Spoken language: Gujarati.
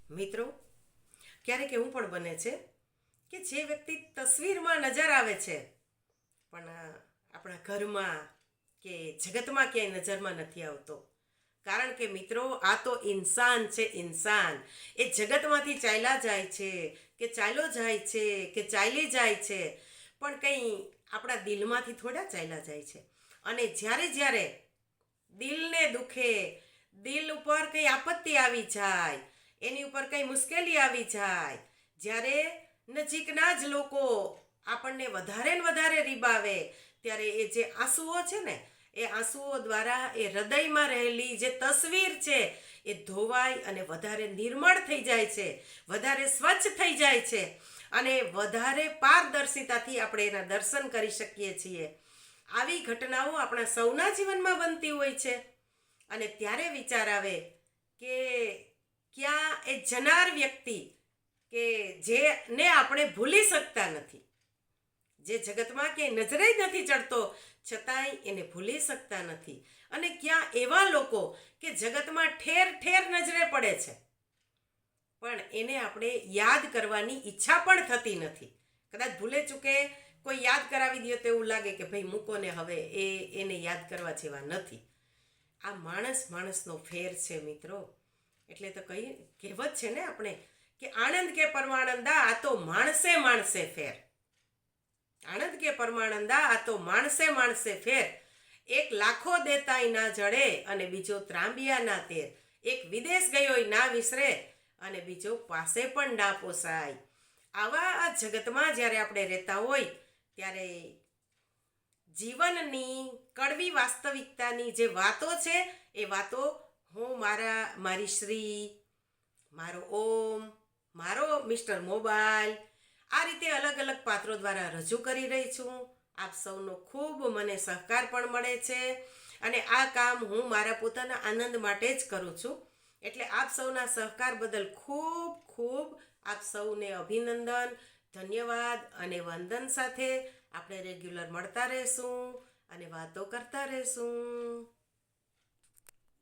મિત્રો, ક્યારેક એવું પણ બને છે કે જે વ્યક્તિ તસવીરમાં નજર આવે છે પણ આપણા ઘરમાં કે જગતમાં ક્યાંય નજરમાં નથી આવતો. કારણ કે મિત્રો, આ તો ઇન્સાન છે. ઇન્સાન એ જગતમાંથી ચાલ્યા જાય છે કે ચાલ્યો જાય છે કે ચાલી જાય છે, પણ કંઈ આપણા દિલમાંથી થોડા ચાલ્યા જાય છે. અને જ્યારે જ્યારે દિલને દુખે, દિલ ઉપર કંઈ આપત્તિ આવી જાય, એની ઉપર કંઈ મુશ્કેલી આવી જાય, જ્યારે નજીકના જ લોકો આપણને વધારે ને વધારે રીબાવે, ત્યારે એ જે આંસુઓ છે ને, એ આંસુઓ દ્વારા એ હૃદયમાં રહેલી જે તસવીર છે એ ધોવાય અને વધારે નિર્મળ થઈ જાય છે, વધારે સ્વચ્છ થઈ જાય છે અને વધારે પારદર્શિતાથી આપણે એના દર્શન કરી શકીએ છીએ. આવી ઘટનાઓ આપણા સૌના જીવનમાં બનતી હોય છે. અને ત્યારે વિચાર આવે કે ક્યાં એ જનાર વ્યક્તિ કે જેને આપણે ભૂલી શકતા નથી, જે જગતમાં ક્યાંય નજરે જ નથી ચડતો છતાંય એને ભૂલી શકતા નથી. અને ક્યાં એવા લોકો કે જગતમાં ઠેર ઠેર નજરે પડે છે પણ એને આપણે યાદ કરવાની ઈચ્છા પણ થતી નથી. કદાચ ભૂલે ચૂકે કોઈ યાદ કરાવી દે તો એવું લાગે કે ભાઈ મૂકો ને, હવે એને યાદ કરવા જેવા નથી. આ માણસનો ફેર છે મિત્રો. એટલે તો કહેવત છે ને આપણે કે આનંદ કે પરમાનંદા, આ તો માણસે ફેર. આનંદ કે પરમાનંદા, આ તો માણસે ફેર. એક લાખો દેતાય ના જડે અને બીજો ત્રાંબિયા ના તેર. એક વિદેશ ગયોય ના વિસરે અને બીજો પાસે પણ ના પોસાય. આવા આ જગતમાં જ્યારે આપણે રહેતા હોય ત્યારે જીવનની કડવી વાસ્તવિકતાની જે વાતો છે એ વાતો હું મારી શ્રી, મારો ઓમ, મારો મિસ્ટર મોબાઈલ, આ રીતે અલગ અલગ પાત્રો દ્વારા રજૂ કરી રહી છું. આપ સૌનો ખૂબ મને સહકાર પણ મળે છે અને આ કામ હું મારા પોતાના આનંદ માટે જ કરું છું. એટલે આપ સૌના સહકાર બદલ ખૂબ ખૂબ આપ સૌને અભિનંદન, ધન્યવાદ અને વંદન સાથે આપણે રેગ્યુલર મળતા રહેશું અને વાતો કરતા રહેશું.